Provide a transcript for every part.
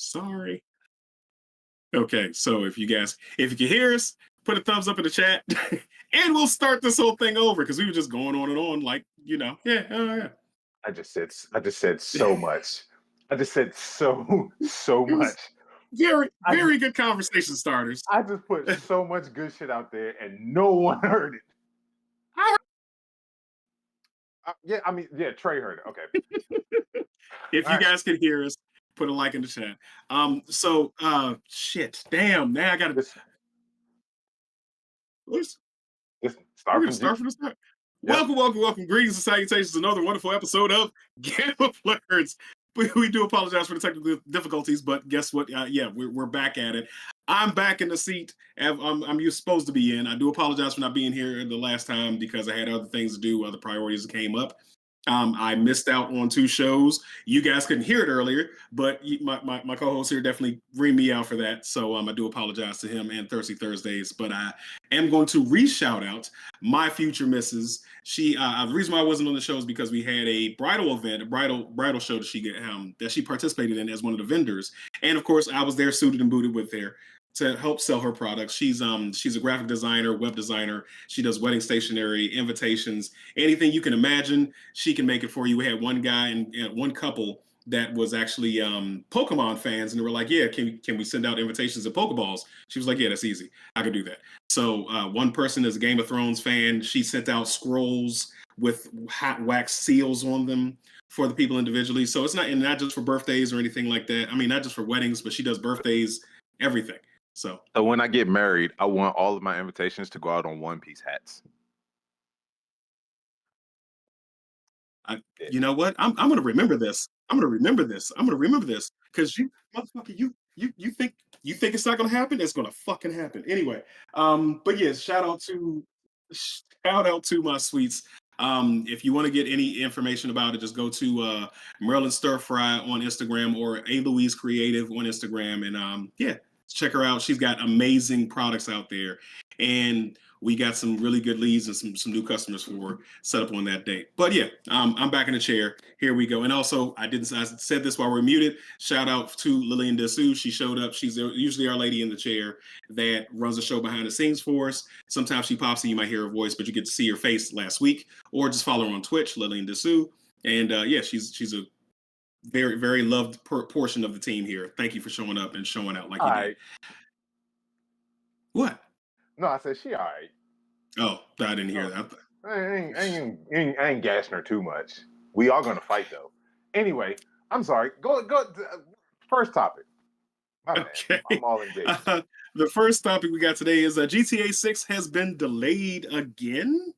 Sorry. Okay, so if you can hear us, put a thumbs up in the chat, and we'll start this whole thing over because we were just going on and on, like yeah, oh yeah. I just said so much. I just said so It was much. very, I just, very good conversation starters. I just put so much good shit out there, and no one heard it. Trey heard it. Okay. If All you right. guys can hear us, put a like in the chat. Shit, damn, now I gotta. Just Let's We're start gonna from G. start from the start. Yep. Welcome. Greetings and salutations. Another wonderful episode of Game of Flirts. We do apologize for the technical difficulties, but guess what? We're back at it. I'm back in the seat I'm supposed to be in. I do apologize for not being here the last time because I had other things to do, other priorities that came up. I missed out on 2 shows. You guys couldn't hear it earlier, but my co-host here definitely reamed me out for that. So I do apologize to him and Thirsty Thursdays. But I am going to re-shout out my future missus. She the reason why I wasn't on the show is because we had a bridal event, a bridal show that she participated in as one of the vendors, and of course I was there suited and booted with her to help sell her products. She's a graphic designer, web designer. She does wedding stationery, invitations, anything you can imagine. She can make it for you. We had one guy and one couple that was actually Pokemon fans, and they were like, "Yeah, can we send out invitations and Pokeballs?" She was like, "Yeah, that's easy. I can do that." So one person is a Game of Thrones fan. She sent out scrolls with hot wax seals on them for the people individually. So it's not just for birthdays or anything like that. I mean, not just for weddings, but she does birthdays, everything. So when I get married, I want all of my invitations to go out on One Piece hats. You know what? I'm gonna remember this. I'm gonna remember this because you motherfucker, you think it's not gonna happen? It's gonna fucking happen anyway. But yes, shout out to my sweets. If you want to get any information about it, just go to Maryland Stir Fry on Instagram or A Louise Creative on Instagram, and check her out. She's got amazing products out there, and we got some really good leads and some new customers for set up on that date. But yeah, I'm back in the chair. Here we go. And also, I said this while we're muted. Shout out to Lillian Dessou. She showed up. She's usually our lady in the chair that runs the show behind the scenes for us. Sometimes she pops in, you might hear her voice, but you get to see her face last week, or just follow her on Twitch, Lillian Dessou. And she's a very, very loved portion of the team here. Thank you for showing up and showing out like you did. What? No, I said she all right. Oh, I didn't hear that. I ain't gassing her too much. We are gonna fight though. Anyway, I'm sorry. Go. First topic. Okay. I'm all engaged. The first topic we got today is GTA 6 has been delayed again.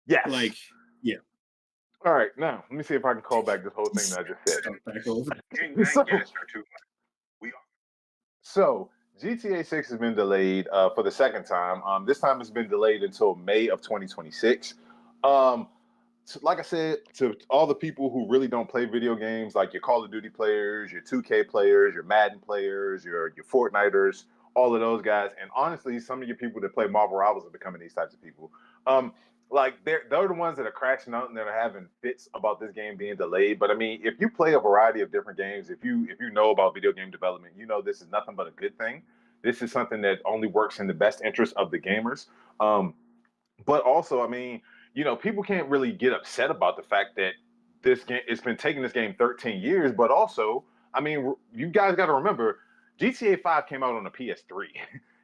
Yes. Yeah. All right, now let me see if I can call back this whole thing that I just said. Back over. So GTA 6 has been delayed for the second time. This time it's been delayed until May of 2026. Like I said, to all the people who really don't play video games, like your Call of Duty players, your 2K players, your Madden players, your Fortniters, all of those guys, and honestly, some of your people that play Marvel Rivals are becoming these types of people. Like they're the ones that are crashing out and that are having fits about this game being delayed. But I mean, if you play a variety of different games, if you know about video game development, you know this is nothing but a good thing. This is something that only works in the best interest of the gamers. But also, I mean, people can't really get upset about the fact that this game, it's been taking this game 13 years. But also, I mean, you guys got to remember, GTA 5 came out on the PS3.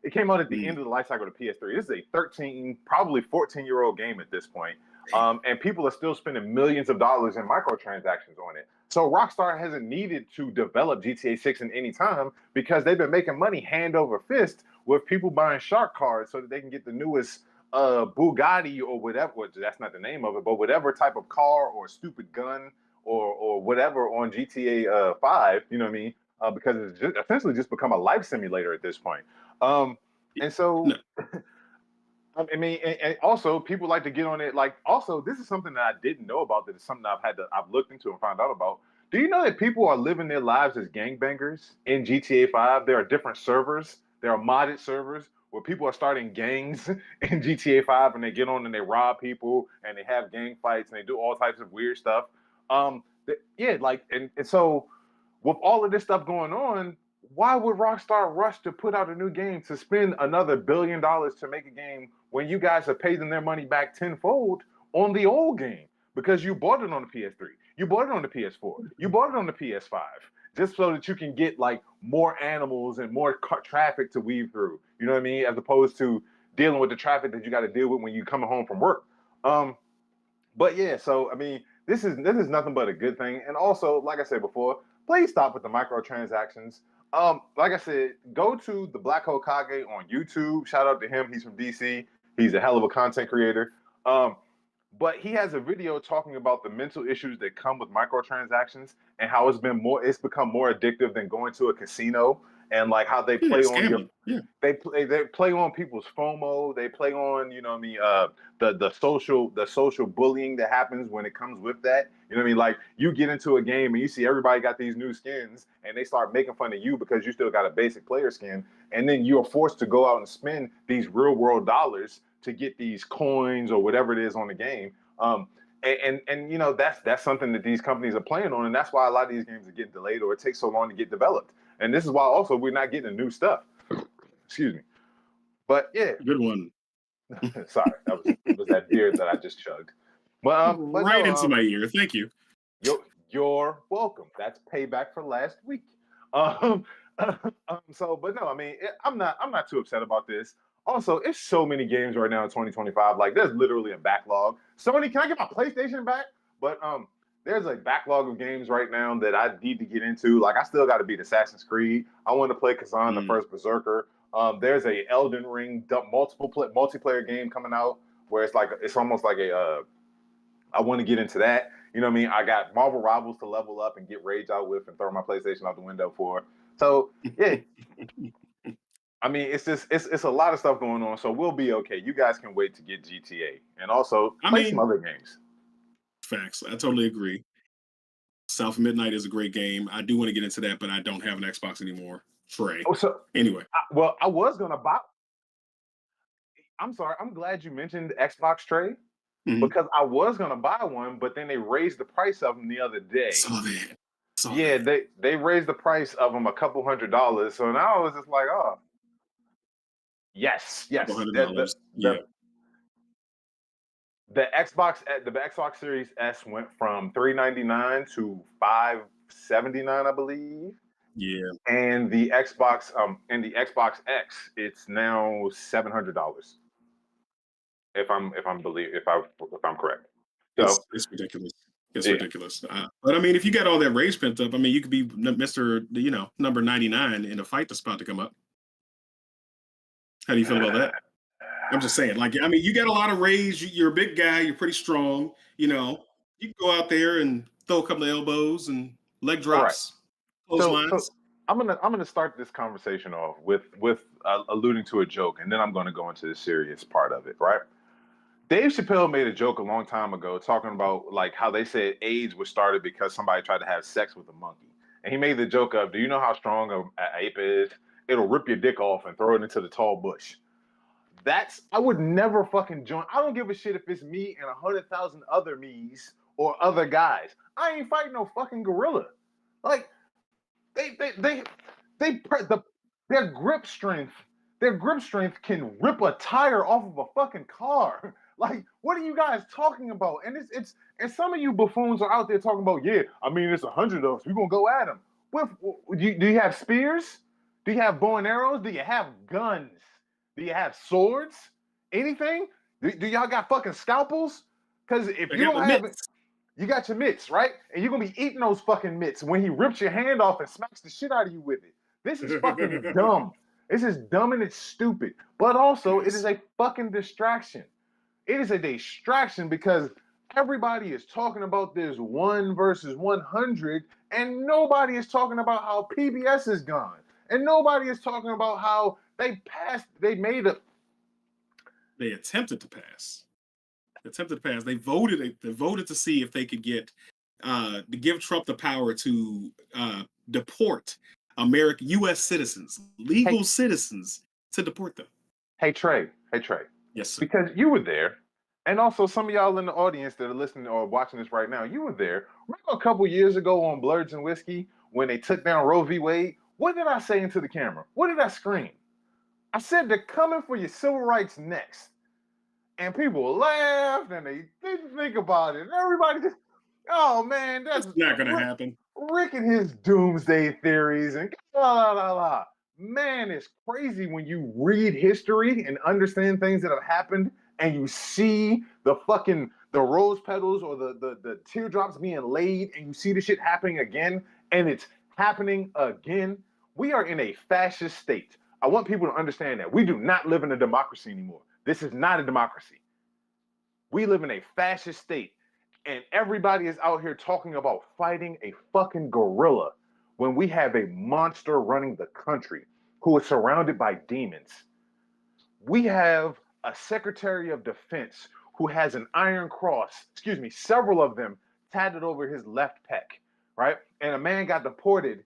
It came out at the end of the life cycle of the PS3. This is a 13, probably 14-year-old game at this point. And people are still spending millions of dollars in microtransactions on it. So Rockstar hasn't needed to develop GTA 6 in any time because they've been making money hand over fist with people buying shark cards so that they can get the newest Bugatti or whatever. That's not the name of it, but whatever type of car or stupid gun or whatever on GTA 5, you know what I mean? Because it's essentially just become a life simulator at this point. And so, I mean, and also people like to get on it. Like, also, this is something that I didn't know about. That is something I've looked into and found out about. Do you know that people are living their lives as gangbangers in GTA 5? There are different servers. There are modded servers where people are starting gangs in GTA 5 and they get on and they rob people and they have gang fights and they do all types of weird stuff. And so with all of this stuff going on, why would Rockstar rush to put out a new game to spend another $1 billion to make a game when you guys have paid them their money back tenfold on the old game? Because you bought it on the PS3, you bought it on the PS4, you bought it on the PS5, just so that you can get like more animals and more traffic to weave through. You know what I mean? As opposed to dealing with the traffic that you got to deal with when you coming home from work. But yeah, so I mean, this is nothing but a good thing. And also, like I said before, please stop with the microtransactions. Like I said, go to the Black Hole Kage on YouTube. Shout out to him. He's from DC. He's a hell of a content creator. But he has a video talking about the mental issues that come with microtransactions and how it's become more addictive than going to a casino, and like how they play on they play on people's FOMO. They play on, you know what I mean, the social bullying that happens when it comes with that. You know what I mean? Like, you get into a game and you see everybody got these new skins and they start making fun of you because you still got a basic player skin, and then you're forced to go out and spend these real world dollars to get these coins or whatever it is on the game. And you know, that's something that these companies are playing on, and that's why a lot of these games are getting delayed or it takes so long to get developed. And this is why also we're not getting the new stuff. Excuse me. But yeah. Good one. Sorry, it was that beer that I just chugged. But right into my ear. Thank you. You're welcome. That's payback for last week. But no, I mean, I'm not too upset about this. Also, it's so many games right now in 2025. Like, there's literally a backlog. Sony, can I get my PlayStation back? But there's a backlog of games right now that I need to get into. Like, I still got to beat Assassin's Creed. I want to play Kazan, the first Berserker. There's a Elden Ring multiplayer game coming out where it's almost like I want to get into that. You know what I mean? I got Marvel Rivals to level up and get rage out with and throw my PlayStation out the window for. So yeah. I mean, it's a lot of stuff going on, so we'll be okay. You guys can wait to get GTA and also play some other games. Facts. I totally agree. South Midnight is a great game. I do want to get into that, but I don't have an Xbox anymore. Trey. Oh, so anyway. I was gonna buy. I'm sorry. I'm glad you mentioned Xbox, Trey, because I was gonna buy one, but then they raised the price of them the other day. Saw that. Yeah, they raised the price of them a couple $100s. So now I was just like, oh. Yes. The Xbox Series S went from $399 to $579, I believe. Yeah. And the Xbox X, it's now $700. If I'm correct. So it's ridiculous. It's ridiculous. But I mean, if you got all that rage pent up, I mean, you could be Mr. number 99 in a fight that's about to come up. How do you feel about that? I'm just saying, like, I mean, you got a lot of rage. You're a big guy. You're pretty strong. You know, you can go out there and throw a couple of elbows and leg drops. So I'm gonna start this conversation off with alluding to a joke, and then I'm gonna go into the serious part of it. Right? Dave Chappelle made a joke a long time ago talking about like how they said AIDS was started because somebody tried to have sex with a monkey, and he made the joke of, "Do you know how strong an ape is? It'll rip your dick off and throw it into the tall bush." I would never fucking join. I don't give a shit if it's me and 100,000 other me's or other guys. I ain't fighting no fucking gorilla. Like, their grip strength can rip a tire off of a fucking car. Like, what are you guys talking about? And and some of you buffoons are out there talking about, yeah, I mean, it's 100 of us. We're gonna go at them. Do you have spears? Do you have bow and arrows? Do you have guns? Do you have swords? Anything? Do y'all got fucking scalpels? Because if you don't have it, you got your mitts, right? And you're gonna be eating those fucking mitts when he rips your hand off and smacks the shit out of you with it. This is fucking dumb. This is dumb and it's stupid. But also, it is a fucking distraction. It is a distraction because everybody is talking about this 1 versus 100, and nobody is talking about how PBS is gone. And nobody is talking about how they attempted to pass. They voted to see if they could get to give Trump the power to deport U.S. citizens, legal citizens, to deport them. Hey Trey. Yes, sir. Because you were there, and also some of y'all in the audience that are listening or watching this right now, you were there. Remember a couple years ago on Blurs and Whiskey when they took down Roe v. Wade? What did I say into the camera? What did I scream? I said they're coming for your civil rights next. And people laughed and they didn't think about it. And everybody just, oh man, that's It's not gonna happen. Rick and his doomsday theories and la la la la. Man, it's crazy when you read history and understand things that have happened and you see the rose petals or the teardrops being laid and you see the shit happening again and it's happening again. We are in a fascist state. I want people to understand that. We do not live in a democracy anymore. This is not a democracy. We live in a fascist state. And everybody is out here talking about fighting a fucking gorilla when we have a monster running the country who is surrounded by demons. We have a Secretary of Defense who has an iron cross, several of them tatted over his left pec, right? And a man got deported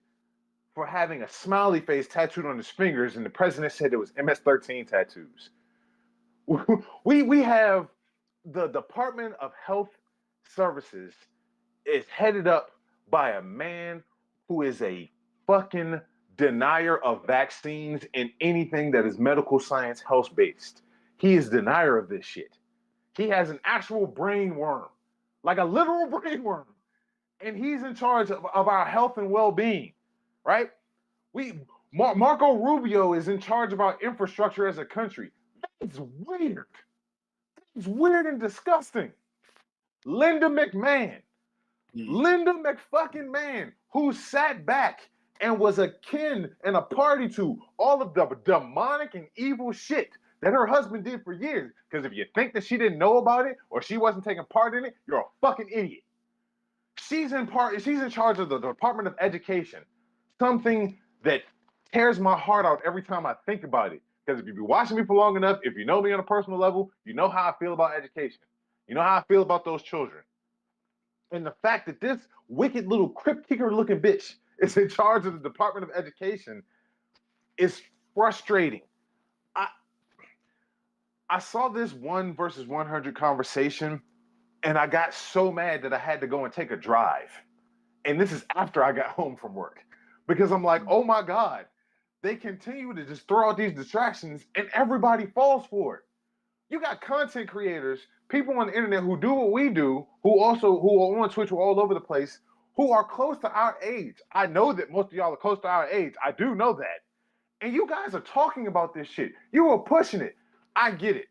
for having a smiley face tattooed on his fingers, and the president said it was MS-13 tattoos. We have the Department of Health Services is headed up by a man who is a fucking denier of vaccines and anything that is medical science health based. He is denier of this shit. He has an actual brain worm, like a literal brain worm, and he's in charge of our health and well-being, right? Marco Rubio is in charge of our infrastructure as a country. That's weird. It's weird and disgusting. Linda McMahon, who sat back and was a kin and a party to all of the demonic and evil shit that her husband did for years. Because if you think that she didn't know about it or she wasn't taking part in it, you're a fucking idiot. She's in charge of the Department of Education, something that tears my heart out every time I think about it. Because if you've been watching me for long enough, if you know me on a personal level, you know how I feel about education. You know how I feel about those children. And the fact that this wicked little crypt kicker looking bitch is in charge of the Department of Education is frustrating. I saw this 1 versus 100 conversation and I got so mad that I had to go and take a drive. And this is after I got home from work. Because I'm like, oh my God, they continue to just throw out these distractions and everybody falls for it. You got content creators, people on the internet who do what we do, who are on Twitch, who are all over the place, who are close to our age. I know that most of y'all are close to our age. I do know that. And you guys are talking about this shit. You are pushing it. I get it.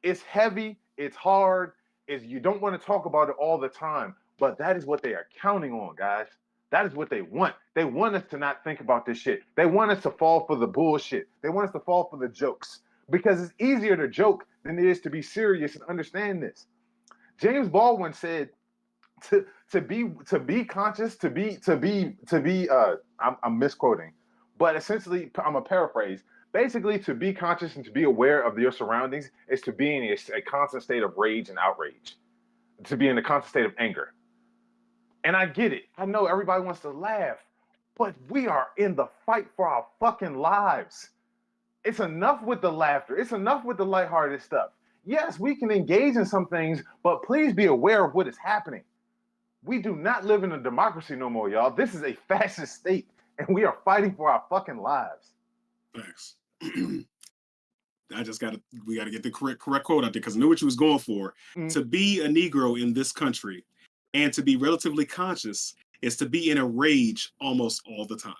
It's heavy. It's hard. You don't want to talk about it all the time. But that is what they are counting on, guys. That is what they want. They want us to not think about this shit. They want us to fall for the bullshit. They want us to fall for the jokes. Because it's easier to joke than it is to be serious and understand this. James Baldwin said to be conscious, I'm misquoting, but essentially I'm a paraphrase. Basically, to be conscious and to be aware of your surroundings is to be in a constant state of rage and outrage, to be in a constant state of anger. And I get it. I know everybody wants to laugh, but we are in the fight for our fucking lives. It's enough with the laughter. It's enough with the lighthearted stuff. Yes, we can engage in some things, but please be aware of what is happening. We do not live in a democracy no more, y'all. This is a fascist state, and we are fighting for our fucking lives. Thanks. We gotta get the correct quote out there because I knew what you was going for. Mm-hmm. To be a Negro in this country and to be relatively conscious is to be in a rage almost all the time.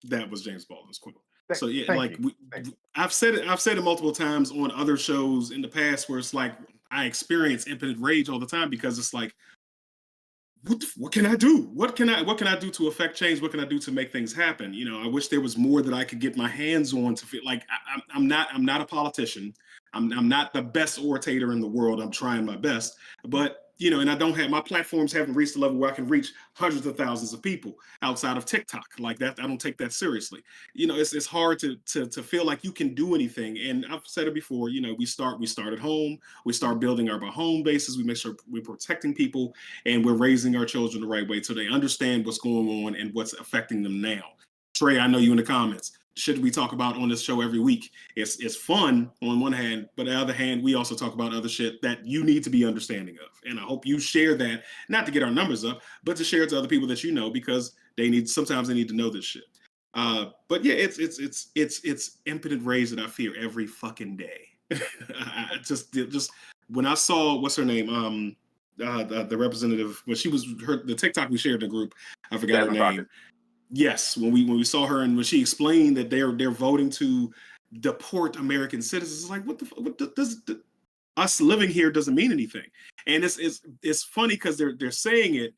That was James Baldwin's quote. So yeah, I've said it multiple times on other shows in the past where it's like I experience impotent rage all the time because it's like, what can I do? What can I do to affect change? What can I do to make things happen? You know, I wish there was more that I could get my hands on to feel like I'm not a politician. I'm not the best orator in the world. I'm trying my best, but you know, and I don't have my platforms haven't reached the level where I can reach hundreds of thousands of people outside of TikTok like that. I don't take that seriously. You know, it's hard to feel like you can do anything. And I've said it before, you know, we start at home, we start building our home bases, we make sure we're protecting people and we're raising our children the right way so they understand what's going on and what's affecting them now. Trey, I know you in the comments. Should we talk about on this show every week? It's fun on one hand, but on the other hand, we also talk about other shit that you need to be understanding of. And I hope you share that, not to get our numbers up, but to share it to other people that you know, because sometimes they need to know this shit. But yeah, it's impotent rage that I fear every fucking day. Just when I saw what's her name, the representative when she was the TikTok we shared in the group, I forgot her Jasmine name. Crockett. Yes, when we saw her and when she explained that they're voting to deport American citizens, it's like what us living here doesn't mean anything, and it's funny because they're saying it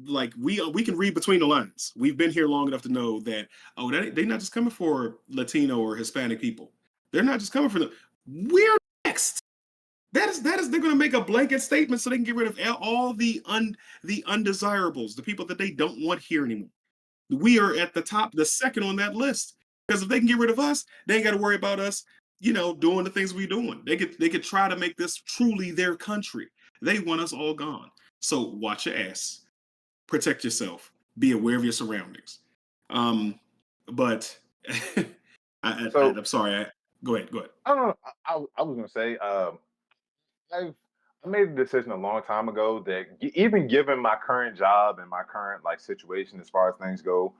like we can read between the lines. We've been here long enough to know that they're not just coming for Latino or Hispanic people. They're not just coming for them. We're next. That is they're going to make a blanket statement so they can get rid of all the undesirables, the people that they don't want here anymore. We are at the top, the second on that list. Because if they can get rid of us, they ain't got to worry about us, doing the things we're doing. They could try to make this truly their country. They want us all gone. So watch your ass, protect yourself, be aware of your surroundings. But So I'm sorry. Go ahead. Go ahead. I don't know. I was gonna say, I made a decision a long time ago that even given my current job and my current like situation as far as things go,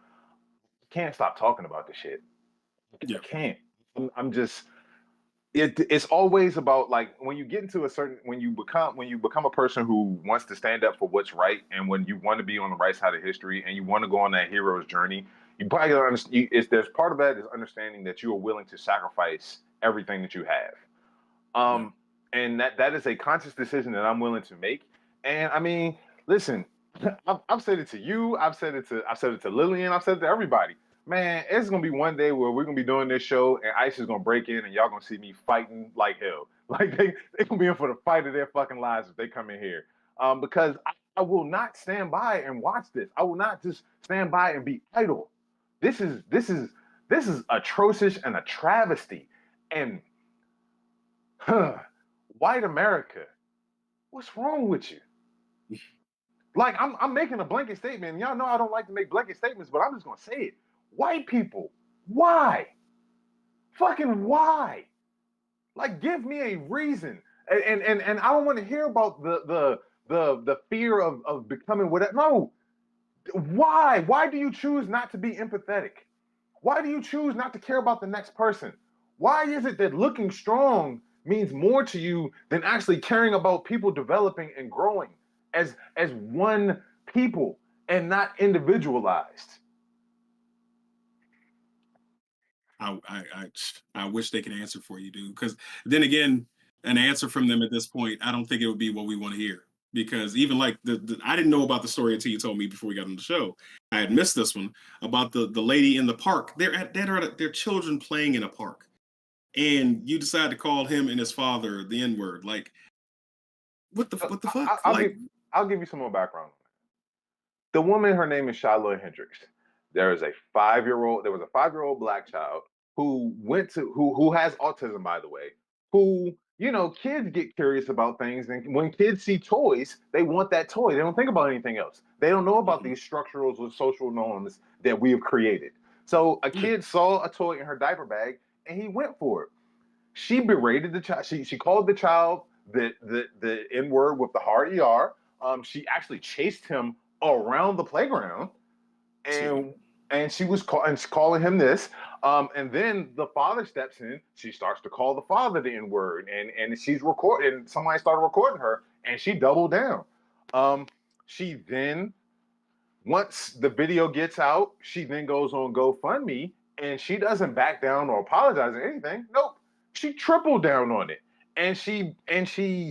I can't stop talking about this shit. I Yeah. can't. I'm just it's always about like when you get into a certain when you become a person who wants to stand up for what's right and when you want to be on the right side of history and you want to go on that hero's journey, you probably gotta understand. There's part of that is understanding that you are willing to sacrifice everything that you have. Yeah. And that is a conscious decision that I'm willing to make. And I mean, listen, I've said it to you, I've said it to Lillian, I've said it to everybody. Man, it's gonna be one day where we're gonna be doing this show and ICE is gonna break in and y'all gonna see me fighting like hell. Like they gonna be in for the fight of their fucking lives if they come in here. Because I will not stand by and watch this. I will not just stand by and be idle. This is atrocious and a travesty. And white America, what's wrong with you? Like I'm making a blanket statement. Y'all know I don't like to make blanket statements, but I'm just gonna say it. White people, why? Fucking why? Like, give me a reason. And I don't want to hear about the fear of becoming whatever. No. Why? Why do you choose not to be empathetic? Why do you choose not to care about the next person? Why is it that looking strong means more to you than actually caring about people developing and growing as one people and not individualized? I wish they could answer for you, dude. Because then again, an answer from them at this point, I don't think it would be what we want to hear. Because even like I didn't know about the story until you told me before we got on the show. I had missed this one about the lady in the park. They're children playing in a park, and you decide to call him and his father the N word. Like, what the fuck? Like, I'll give you some more background. The woman, her name is Shiloh Hendricks. There was a 5-year-old black child who who has autism, by the way, who, kids get curious about things. And when kids see toys, they want that toy. They don't think about anything else. They don't know about mhm, these structural or social norms that we have created. So a yeah, kid saw a toy in her diaper bag and he went for it. She berated the child. She called the child the N word with the hard ER. She actually chased him around the playground, see, and she was calling him this. And then the father steps in. She starts to call the father the N word, and she's recording. Somebody started recording her, and she doubled down. She then, once the video gets out, she then goes on GoFundMe, and she doesn't back down or apologize or anything. Nope, she tripled down on it, and she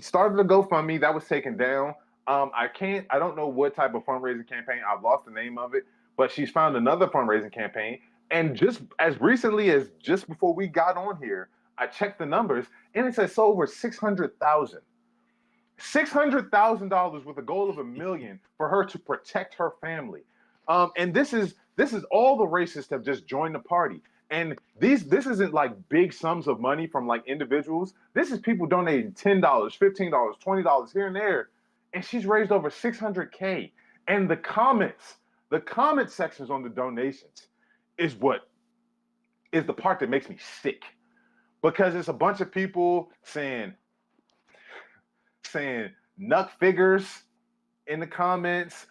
started a GoFundMe that was taken down. I don't know what type of fundraising campaign. I've lost the name of it, but she's found another fundraising campaign. And just as recently as just before we got on here, I checked the numbers, and it says over 600,000. $600,000 with a goal of $1 million for her to protect her family. And this is all the racists have just joined the party. And this isn't like big sums of money from like individuals. This is people donating $10, $15, $20 here and there. And she's raised over 600K. And the comment sections on the donations is what is the part that makes me sick. Because it's a bunch of people saying Nuck figures in the comments.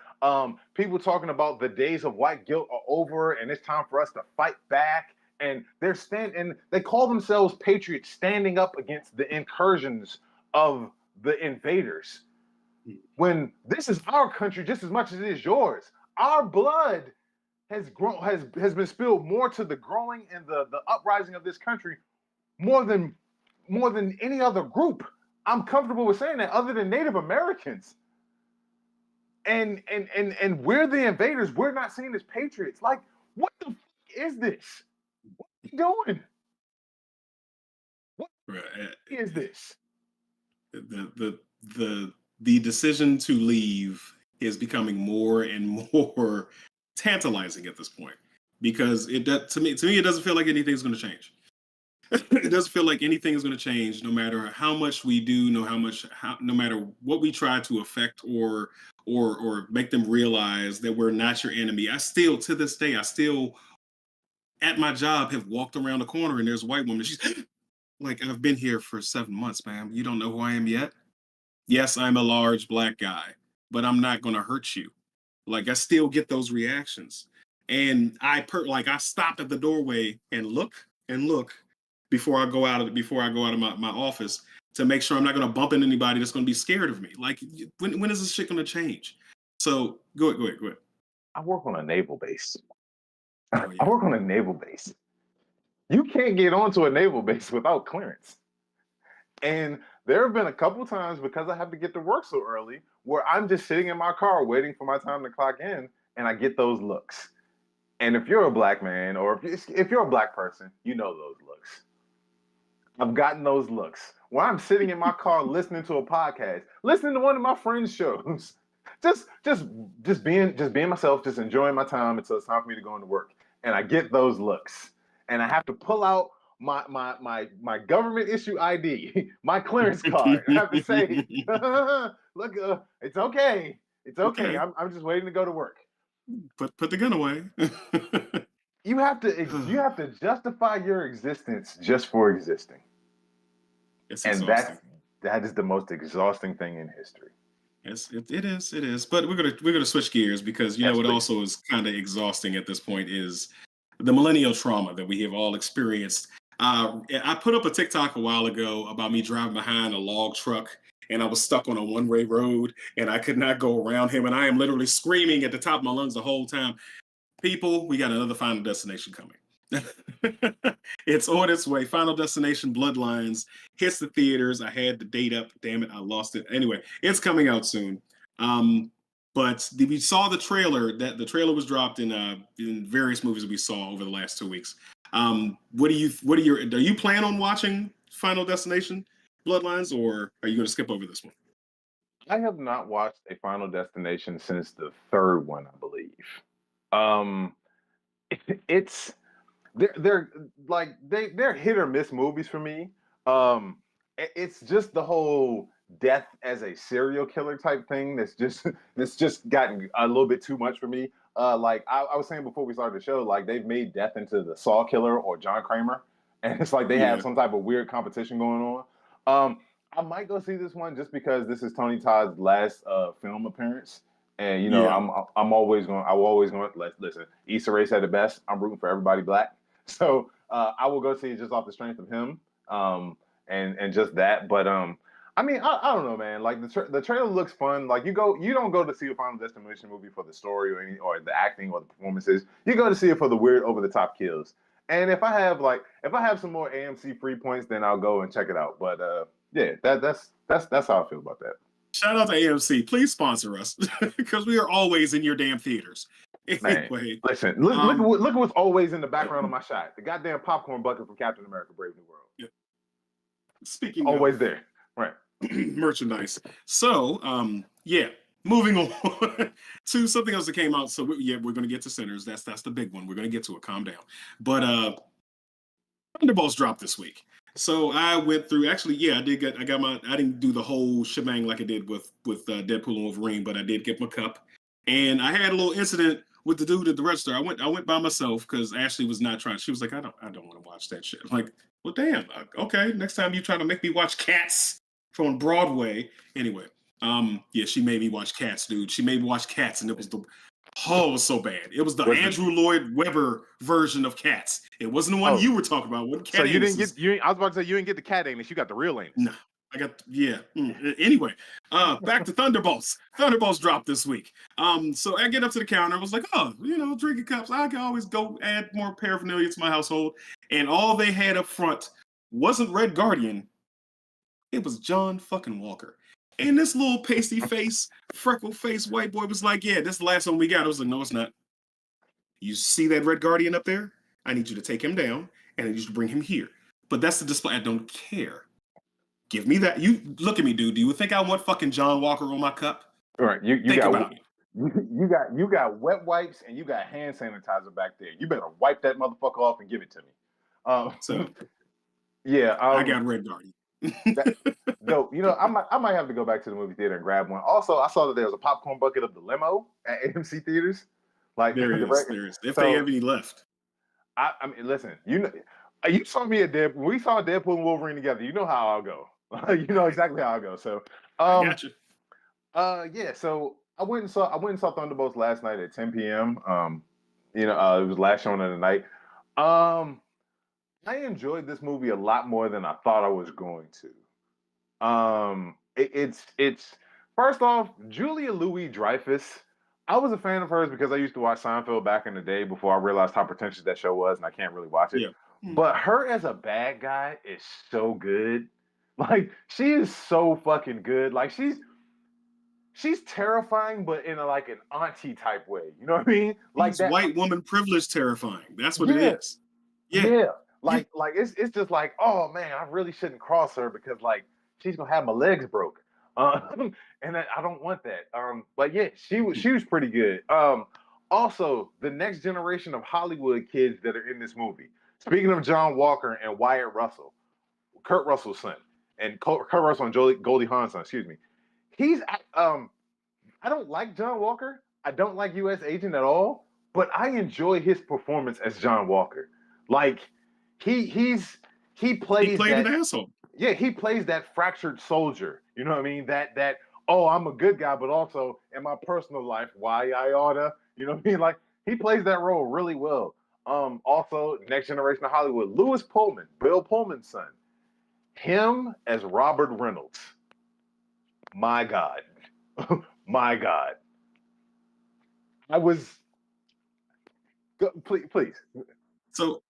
People talking about the days of white guilt are over and it's time for us to fight back. And they call themselves patriots, standing up against the incursions of the invaders. When this is our country just as much as it is yours. Our blood has been spilled more to the growing and the uprising of this country more than any other group. I'm comfortable with saying that, other than Native Americans. And we're the invaders. We're not seen as patriots. Like, what the fuck is this? What are you doing? What is this? The decision to leave is becoming more and more tantalizing at this point, because to me it doesn't feel like anything's going to change. It doesn't feel like anything is going to change, no matter how much we do, no matter what we try to affect or make them realize that we're not your enemy. I still, to this day, at my job have walked around the corner and there's a white woman. She's like, I've been here for 7 months, ma'am. You don't know who I am yet? Yes, I'm a large black guy, but I'm not going to hurt you. Like, I still get those reactions. And I stop at the doorway and look before I go out of my office to make sure I'm not going to bump into anybody that's going to be scared of me. Like, when is this shit going to change? So go ahead. I work on a naval base. Oh, yeah. I work on a naval base. You can't get onto a naval base without clearance. And there have been a couple times, because I have to get to work so early, where I'm just sitting in my car waiting for my time to clock in, and I get those looks. And if you're a black man, or if you're a black person, you know those looks. I've gotten those looks where I'm sitting in my car listening to a podcast, listening to one of my friends' shows, just being myself, just enjoying my time until it's time for me to go into work. And I get those looks, and I have to pull out my government issue ID, my clearance card. I have to say, look, it's okay. It's okay. I'm just waiting to go to work. Put the gun away. You have to justify your existence just for existing. It's and exhausting. that is the most exhausting thing in history. Yes, it is. But we're gonna switch gears, because what also is kind of exhausting at this point is the millennial trauma that we have all experienced. I put up a TikTok a while ago about me driving behind a log truck, and I was stuck on a one-way road, and I could not go around him, and I am literally screaming at the top of my lungs the whole time. People, we got another Final Destination coming. It's on its way. Final Destination Bloodlines hits the theaters. I had the date up. Damn it, I lost it. Anyway, it's coming out soon. But we saw the trailer. The trailer was dropped in various movies that we saw over the last 2 weeks. Do you plan on watching Final Destination Bloodlines, or are you going to skip over this one? I have not watched a Final Destination since the third one, I believe. They're hit or miss movies for me. It's just the whole death as a serial killer type thing that's just gotten a little bit too much for me. Like I was saying before we started the show, like they've made death into the Saw Killer or John Kramer, and it's like they have some type of weird competition going on. I might go see this one just because this is Tony Todd's last film appearance. And I'm always going. Listen, Issa Rae said it best. I'm rooting for everybody black, so I will go see it just off the strength of him, and just that. But I mean, I don't know, man. Like the trailer looks fun. Like you don't go to see a Final Destination movie for the story or the acting or the performances. You go to see it for the weird over the top kills. And if I have some more AMC free points, then I'll go and check it out. But yeah, that's how I feel about that. Shout out to AMC. Please sponsor us, because we are always in your damn theaters. Anyway, man, listen, look at what's always in the background of my shot. The goddamn popcorn bucket from Captain America: Brave New World. Yeah. Speaking always of there, right? Merchandise. So, moving on to something else that came out. So we're going to get to Sinners. That's the big one. We're going to get to it. Calm down. But Thunderbolts dropped this week. So I went through. Actually, I didn't do the whole shebang like I did with Deadpool and Wolverine, but I did get my cup, and I had a little incident with the dude at the register. I went by myself because Ashley was not trying. She was like, I don't want to watch that shit. I'm like, well, damn. Okay, next time you try to make me watch Cats from Broadway. Anyway, Yeah, she made me watch Cats, dude. She made me watch Cats, and it was it was so bad. It was the Was it? Andrew Lloyd Webber version of Cats. It wasn't the one Oh, you were talking about. What so Cat you didn't Amos? get you? I was about to say you didn't get the cat anus. You got the real anus. No, I got yeah. Anyway, back to Thunderbolts. Thunderbolts dropped this week. So I get up to the counter. I was like, oh, drinking cups. I can always go add more paraphernalia to my household. And all they had up front wasn't Red Guardian. It was John fucking Walker. And this little pasty face, freckle face white boy was like, yeah, this is the last one we got. I was like, no, it's not. You see that Red Guardian up there? I need you to take him down and I need you to bring him here. But that's the display. I don't care. Give me that. You look at me, dude. Do you think I want fucking John Walker on my cup? All right, you Think got about it. you got wet wipes and you got hand sanitizer back there. You better wipe that motherfucker off and give it to me. So yeah, I got Red Guardian. No, I might have to go back to the movie theater and grab one. Also, I saw that there was a popcorn bucket of the limo at AMC theaters. Like there is. If they have any left. I mean, listen, you saw me at Deadpool. We saw Deadpool and Wolverine together. You know how I'll go. You know exactly how I'll go. So, I got you. Yeah. So I went and saw Thunderbolts last night at 10 p.m. It was last showing of the night. I enjoyed this movie a lot more than I thought I was going to. It's first off, Julia Louis-Dreyfus. I was a fan of hers because I used to watch Seinfeld back in the day before I realized how pretentious that show was, and I can't really watch it. Yeah. But her as a bad guy is so good. Like, she is so fucking good. Like, she's terrifying, but in an auntie type way. You know what I mean? Like She's that white woman privilege terrifying. That's what it is. Yeah. Like it's just like, oh man, I really shouldn't cross her because like she's gonna have my legs broke. And I don't want that. But yeah, she was pretty good. Also, the next generation of Hollywood kids that are in this movie. Speaking of John Walker and Wyatt Russell, Kurt Russell's son, and Kurt Russell and Goldie Hawn's son, excuse me. He's I don't like John Walker. I don't like U.S. Agent at all, but I enjoy his performance as John Walker. Like he played an asshole. Yeah, he plays that fractured soldier. You know what I mean? That I'm a good guy, but also in my personal life, why I oughta. You know what I mean? Like he plays that role really well. Also, next generation of Hollywood, Lewis Pullman, Bill Pullman's son, him as Robert Reynolds. My God, my God. Please. So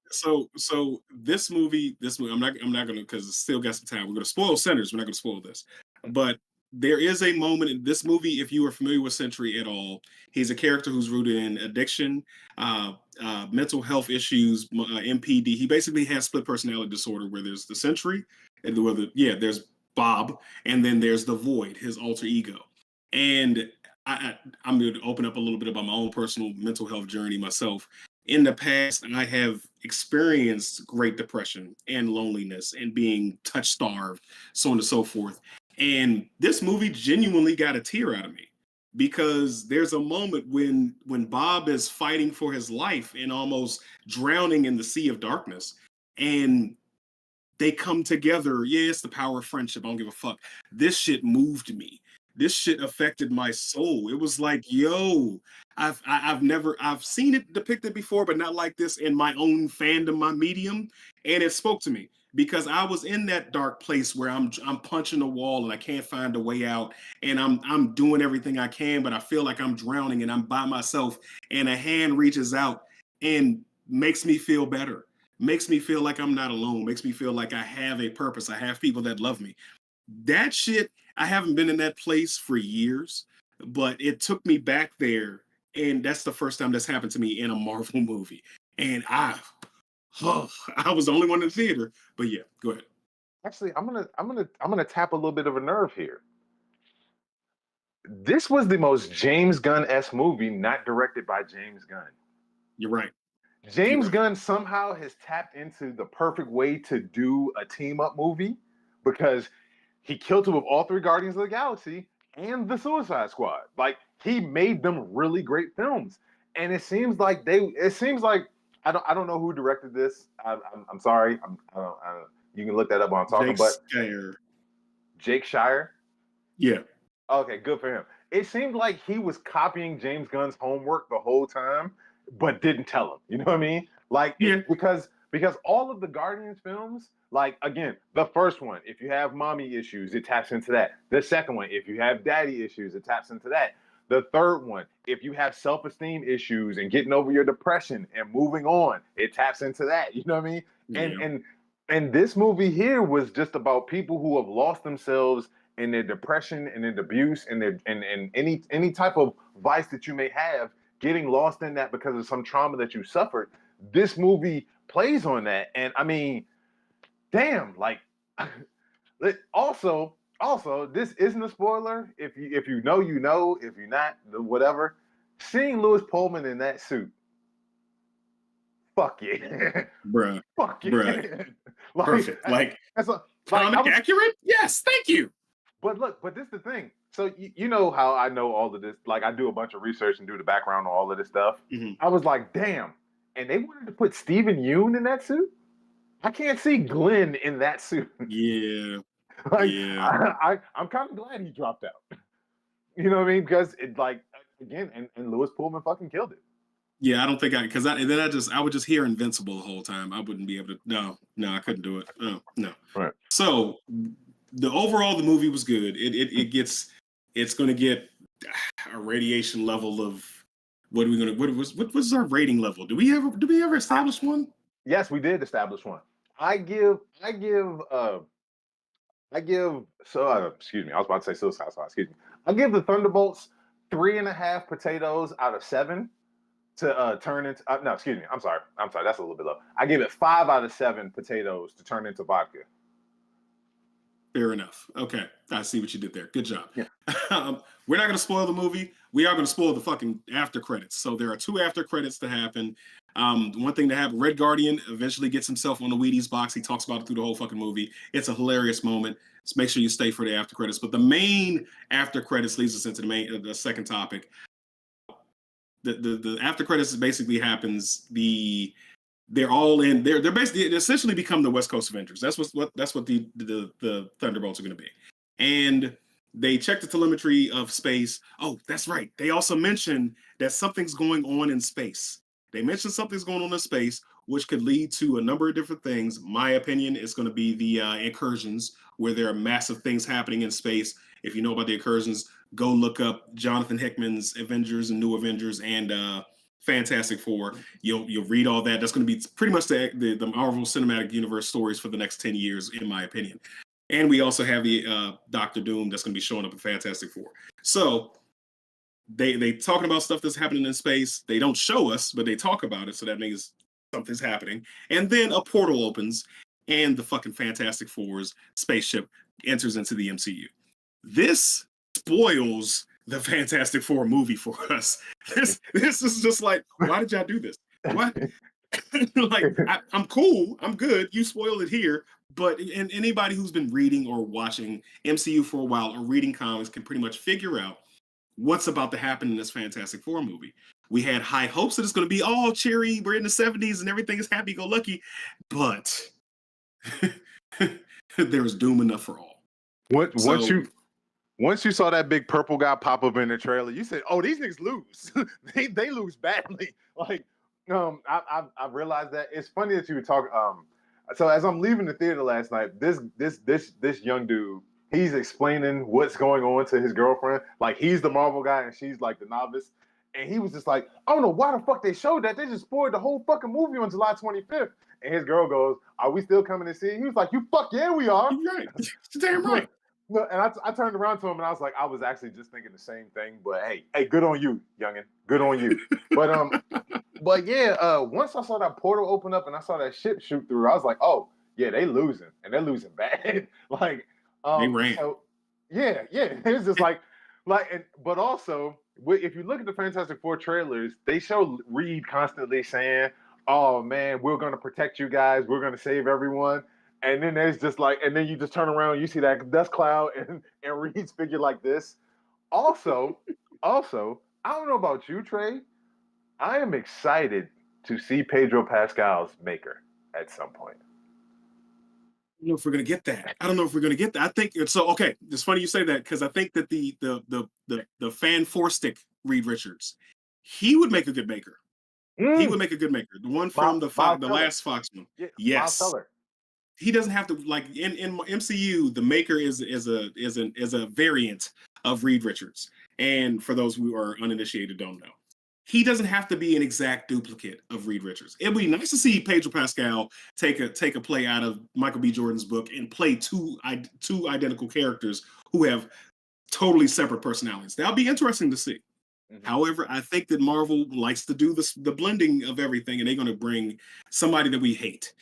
this movie, I'm not gonna because it's still got some time. We're gonna spoil Sinners. We're not gonna spoil this, but there is a moment in this movie. If you are familiar with Sentry at all, he's a character who's rooted in addiction, mental health issues, MPD. He basically has split personality disorder, where there's the Sentry, and there's Bob, and then there's the Void, his alter ego. And I'm going to open up a little bit about my own personal mental health journey myself. In the past, I have experienced Great Depression and loneliness and being touch starved, so on and so forth. And this movie genuinely got a tear out of me because there's a moment when Bob is fighting for his life and almost drowning in the sea of darkness, and they come together. Yeah, it's the power of friendship. I don't give a fuck. This shit moved me. This shit affected my soul. It was like, yo, I've seen it depicted before, but not like this in my own fandom, my medium, and it spoke to me because I was in that dark place where I'm punching a wall and I can't find a way out, and I'm doing everything I can, but I feel like I'm drowning and I'm by myself, and a hand reaches out and makes me feel better, makes me feel like I'm not alone, makes me feel like I have a purpose, I have people that love me. That shit, I haven't been in that place for years, but it took me back there, and that's the first time that's happened to me in a Marvel movie. And I was the only one in the theater. But yeah, go ahead. Actually, I'm gonna tap a little bit of a nerve here. This was the most James Gunn-esque movie not directed by James Gunn. You're right. James Gunn somehow has tapped into the perfect way to do a team-up movie because he killed it with all three Guardians of the Galaxy and the Suicide Squad. Like he made them really great films, and it seems like I don't know who directed this. I'm sorry. You can look that up while I'm talking. Jake Shire. Jake Shire. Yeah. Okay, good for him. It seemed like he was copying James Gunn's homework the whole time, but didn't tell him. You know what I mean? Like Yeah. because all of the Guardians films, like again, the first one, if you have mommy issues, it taps into that. The second one, if you have daddy issues, it taps into that. The third one, if you have self-esteem issues and getting over your depression and moving on, it taps into that. You know what I mean? And Yeah. and this movie here was just about people who have lost themselves in their depression and in abuse and their and any type of vice that you may have, getting lost in that because of some trauma that you suffered. This movie plays on that, and I mean, damn, like also this isn't a spoiler. If you know, you know. If you're not, whatever. Seeing Louis Pullman in that suit, fuck yeah, Bruh. fuck yeah. Bruh. Like, Perfect. Like, that's a, like comic accurate? Yes, thank you. But look, but this is the thing. So you know how I know all of this. Like I do a bunch of research and do the background on all of this stuff. Mhm. I was like, damn. And they wanted to put Stephen Yeun in that suit. I can't see Glenn in that suit. Yeah. Like Yeah. I'm kind of glad he dropped out. You know what I mean? Because it like again, and Louis Pullman fucking killed it. Yeah, I don't think because I would just hear Invincible the whole time. I wouldn't be able to. No, I couldn't do it. No. Right. So the overall the movie was good. It's going to get a radiation level of what are we going to what was our rating level? Do we ever establish one? Yes, we did establish one. I give excuse me, I was about to say Suicide Squad, excuse me. I give the Thunderbolts 3.5 potatoes out of 7 to turn into no, excuse me. I'm sorry, that's a little bit low. I give it 5 out of 7 potatoes to turn into vodka. Fair enough. Okay, I see what you did there. Good job. Yeah. We're not going to spoil the movie. We are going to spoil the fucking after credits. So there are 2 after credits to happen. One thing to happen, Red Guardian eventually gets himself on the Wheaties box. He talks about it through the whole fucking movie. It's a hilarious moment. So make sure you stay for the after credits. But the main after credits leads us into the second topic. The after credits basically happens. They're all in. They're basically essentially become the West Coast Avengers. That's what the Thunderbolts are going to be. And they check the telemetry of space. Oh, that's right. They also mentioned that something's going on in space. They mentioned something's going on in space, which could lead to a number of different things. My opinion is going to be the incursions, where there are massive things happening in space. If you know about the incursions, go look up Jonathan Hickman's Avengers and New Avengers and Fantastic Four. You'll read all that. That's going to be pretty much the Marvel Cinematic Universe stories for the next 10 years, in my opinion. And we also have the Doctor Doom that's going to be showing up in Fantastic Four. So they talking about stuff that's happening in space. They don't show us, but they talk about it. So that means something's happening. And then a portal opens and the fucking Fantastic Four's spaceship enters into the MCU. This spoils the Fantastic Four movie for us. This is just like, why did y'all do this? What? Like, I'm cool, I'm good. You spoiled it here, but and anybody who's been reading or watching MCU for a while or reading comics can pretty much figure out what's about to happen in this Fantastic Four movie. We had high hopes that it's going to be all cheery. We're in the 70s and everything is happy-go-lucky, but there's doom enough for all. Once you saw that big purple guy pop up in the trailer, you said, "Oh, these niggas lose. they lose badly." Like, I realized that. It's funny that you would talk. So as I'm leaving the theater last night, this young dude, he's explaining what's going on to his girlfriend. Like he's the Marvel guy and she's like the novice. And he was just like, I don't know why the fuck they showed that. They just spoiled the whole fucking movie on July 25th. And his girl goes, "Are we still coming to see it?" He was like, "You fuck yeah, we are." You're right. Damn right. No, and I turned around to him and I was like, I was actually just thinking the same thing. But hey, good on you, youngin. Good on you. But yeah, once I saw that portal open up and I saw that ship shoot through, I was like, oh yeah, they losing and they're losing bad. Like they ran. So, yeah. It's just but also if you look at the Fantastic Four trailers, they show Reed constantly saying, "Oh man, we're gonna protect you guys. We're gonna save everyone." And then there's just like, and then you just turn around, you see that dust cloud and Reed's figure like this. Also, I don't know about you, Trey. I am excited to see Pedro Pascal's Maker at some point. don't know if we're gonna get that. I don't know if we're gonna get that. I think it's so okay. It's funny you say that because I think that the fan stick Reed Richards, he would make a good maker. He would make a good maker. The one from the last Fox one. Yeah, Yes. Miles Teller. He doesn't have to like in MCU. The maker is a variant of Reed Richards. And for those who are uninitiated, don't know, he doesn't have to be an exact duplicate of Reed Richards. It'd be nice to see Pedro Pascal take a play out of Michael B. Jordan's book and play two identical characters who have totally separate personalities. That'll be interesting to see. Mm-hmm. However, I think that Marvel likes to do the blending of everything, and they're going to bring somebody that we hate.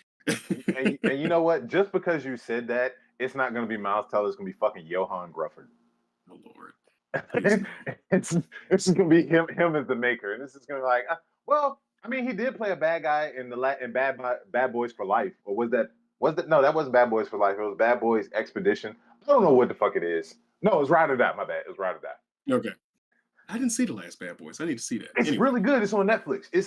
and you know what? Just because you said that, it's not going to be Miles Teller. It's going to be fucking Johan Grufford. Oh Lord. it's just going to be him as the maker, and this is going to be like, well, I mean, he did play a bad guy in Bad Boys for Life, or was that no? That wasn't Bad Boys for Life. It was Bad Boys Expedition. I don't know what the fuck it is. No, it was Ride or Die. My bad. It was Ride or Die. Okay. I didn't see the last Bad Boys. I need to see that. It's really good. It's on Netflix. It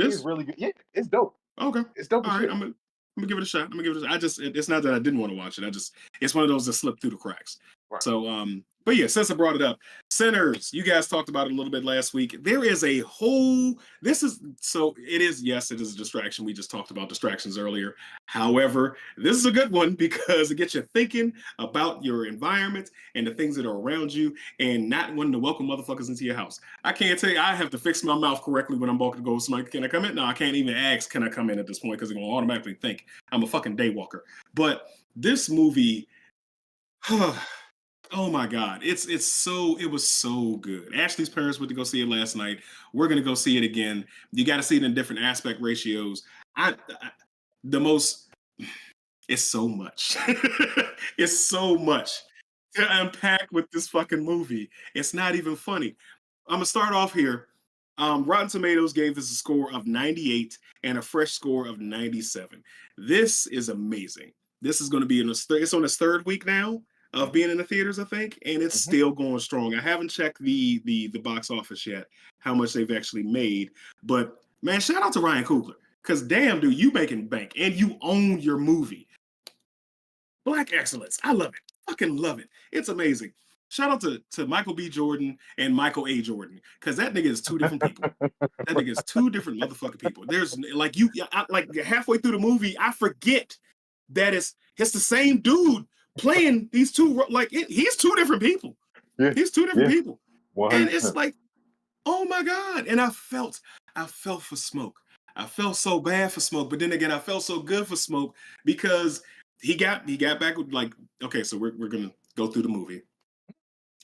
is really good. Yeah, it's dope. Okay. It's dope. All right, I'm gonna give it a shot. It's not that I didn't want to watch it. It's one of those that slipped through the cracks. Right. So, but yeah, since I brought it up, Sinners, you guys talked about it a little bit last week. There is a whole, yes, it is a distraction. We just talked about distractions earlier. However, this is a good one because it gets you thinking about your environment and the things that are around you and not wanting to welcome motherfuckers into your house. I can't tell you, I have to fix my mouth correctly when I'm walking to go with somebody, can I come in? No, I can't even ask, can I come in at this point? Because they're going to automatically think I'm a fucking daywalker. But this movie, oh my God, it was so good. Ashley's parents went to go see it last night. We're gonna go see it again. You got to see it in different aspect ratios. It's so much. It's so much to unpack with this fucking movie. It's not even funny. I'm gonna start off here. Rotten Tomatoes gave this a score of 98 and a fresh score of 97. This is amazing. This is going to be it's on its third week now of being in the theaters, I think, and it's still going strong. I haven't checked the box office yet, how much they've actually made, but man, shout out to Ryan Coogler, because damn, dude, you making bank and you own your movie. Black excellence, I love it, fucking love it. It's amazing. Shout out to Michael B. Jordan and Michael A. Jordan, because that nigga is two different people. That nigga is two different motherfucking people. There's like halfway through the movie, I forget that it's the same dude playing these two, he's two different people. Yeah. He's two different people. 100%. And it's like, oh my God. And I felt for Smoke. I felt so bad for Smoke, but then again, I felt so good for Smoke because he got back with okay, so we're gonna go through the movie.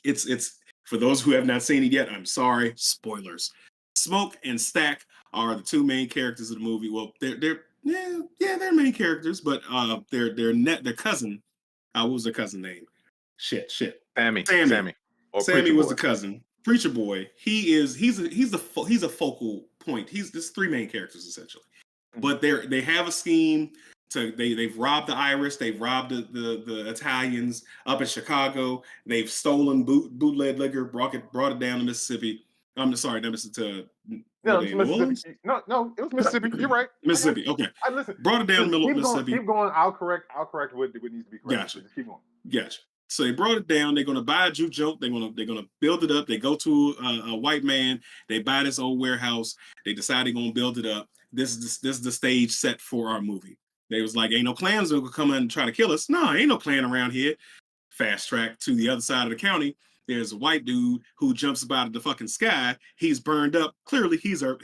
It's for those who have not seen it yet, I'm sorry, spoilers. Smoke and Stack are the two main characters of the movie. Well, they're main characters, but their cousin. What was the cousin name? Shit. Sammy. Sammy was the cousin. Preacher Boy. He's a focal point. There's three main characters essentially, but they have a scheme to they've robbed the Irish. They've robbed the Italians up in Chicago. They've stolen bootleg liquor, brought it down to Mississippi. I'm sorry, that was to. No, Mississippi. No, it was Mississippi. You're right. Mississippi. Okay. Listen. Brought it down the middle of Mississippi. Keep going. I'll correct what needs to be corrected. Gotcha. Just keep going. Gotcha. So they brought it down. They're gonna buy a juke joint. They're gonna build it up. They go to a white man. They buy this old warehouse. They decide they're gonna build it up. This is the stage set for our movie. They was like, ain't no clans gonna come in and try to kill us. No, ain't no clan around here. Fast track to the other side of the county. There's a white dude who jumps up out of the fucking sky. He's burned up. Clearly, he's our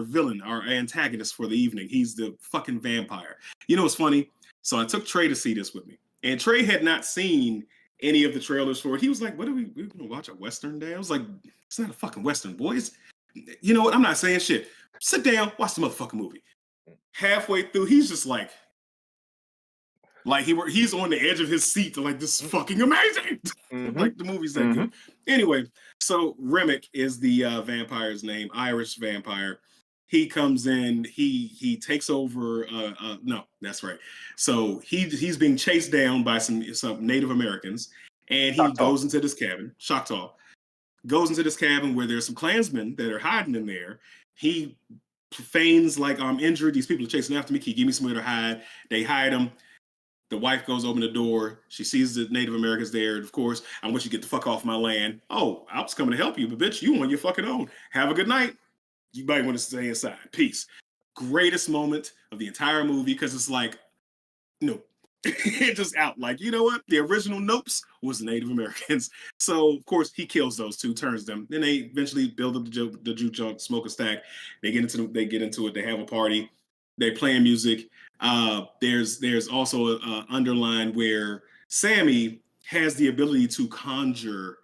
villain, our antagonist for the evening. He's the fucking vampire. You know what's funny? So I took Trey to see this with me. And Trey had not seen any of the trailers for it. He was like, what are we going to watch a Western day? I was like, it's not a fucking Western, boys. You know what? I'm not saying shit. Sit down, watch the motherfucking movie. Halfway through, he's just like he's on the edge of his seat. This is fucking amazing. The movie's that good. Anyway, so Remick is the vampire's name, Irish vampire. He comes in, he takes over. No, that's right. So he's being chased down by some Native Americans, and he goes into this cabin. Choctaw goes into this cabin where there's some Klansmen that are hiding in there. He feigns like I'm injured. These people are chasing after me. Can you give me somewhere to hide? They hide him. The wife goes open the door. She sees the Native Americans there. Of course, I want you to get the fuck off my land. Oh, I was coming to help you, but bitch, you on your fucking own. Have a good night. You might want to stay inside. Peace. Greatest moment of the entire movie because it's like, no, it just out. Like, you know what? The original Nopes was Native Americans. So of course he kills those two, turns them. Then they eventually build up the juke joint, smoke a stack. They get into it. They have a party. They playing music. There's also a underline where Sammy has the ability to conjure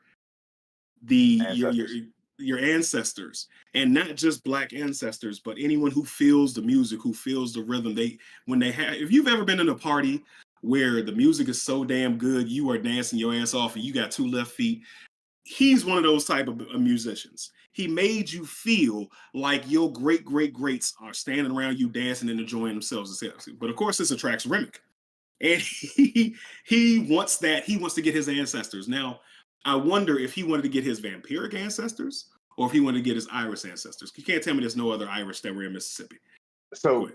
your ancestors, and not just black ancestors, but anyone who feels the music, who feels the rhythm. If you've ever been in a party where the music is so damn good, you are dancing your ass off and you got two left feet. He's one of those type of musicians. He made you feel like your greats are standing around you dancing and enjoying themselves. But of course, this attracts Remick. And he wants that. He wants to get his ancestors. Now, I wonder if he wanted to get his vampiric ancestors or if he wanted to get his Irish ancestors. You can't tell me there's no other Irish that were in Mississippi. So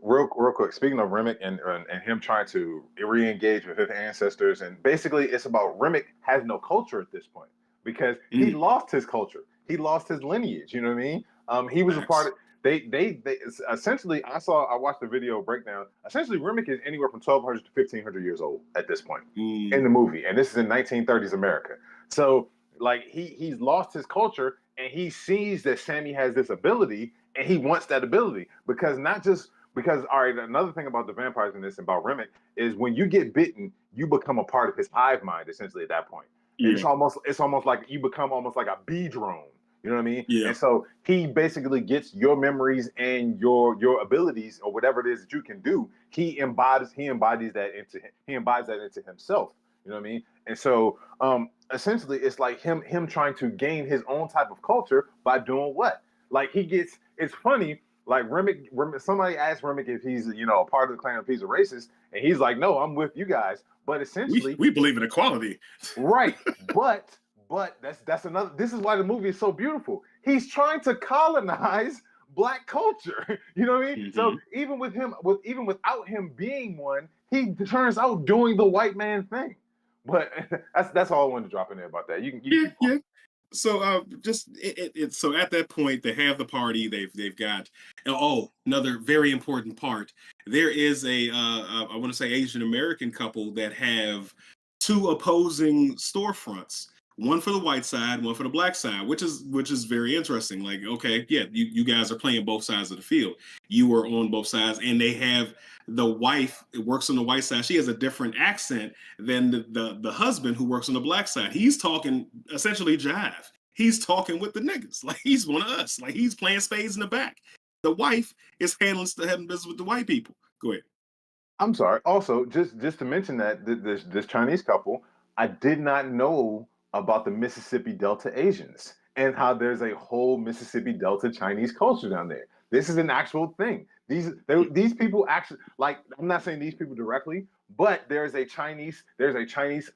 real quick, speaking of Remick and him trying to re-engage with his ancestors, and basically it's about Remick has no culture at this point because he lost his culture. He lost his lineage. You know what I mean? He was a part of they essentially. I watched the video breakdown. Essentially, Remick is anywhere from 1,200 to 1,500 years old at this point in the movie, and this is in 1930s America. So like he's lost his culture, and he sees that Sammy has this ability, and he wants that ability because all right. Another thing about the vampires in this and about Remick is when you get bitten, you become a part of his hive mind essentially at that point. Yeah. It's almost like you become almost like a bee drone. You know what I mean? Yeah. And so he basically gets your memories and your abilities or whatever it is that you can do. He embodies that into himself. You know what I mean? And so essentially it's like him trying to gain his own type of culture by doing what? Like it's funny, like Remick, somebody asked Remick if he's, a part of the clan, if he's a racist, and he's like, no, I'm with you guys. But essentially we believe in equality. Right. But that's another. This is why the movie is so beautiful. He's trying to colonize black culture. You know what I mean? Mm-hmm. So even without him being one, he turns out doing the white man thing. But that's all I wanted to drop in there about that. Yeah. So so at that point they have the party. They've got another very important part. There is a I want to say Asian American couple that have two opposing storefronts. One for the white side, one for the black side, which is very interesting. Like, okay, yeah, you guys are playing both sides of the field. You are on both sides, and they have the wife works on the white side. She has a different accent than the husband who works on the black side. He's talking essentially jive. He's talking with the niggas like he's one of us. Like he's playing spades in the back. The wife is having business with the white people. Go ahead. I'm sorry. Also, just to mention that this Chinese couple, I did not know about the Mississippi Delta Asians and how there's a whole Mississippi Delta Chinese culture down there. This is an actual thing. These people actually, like, I'm not saying these people directly, but there's a Chinese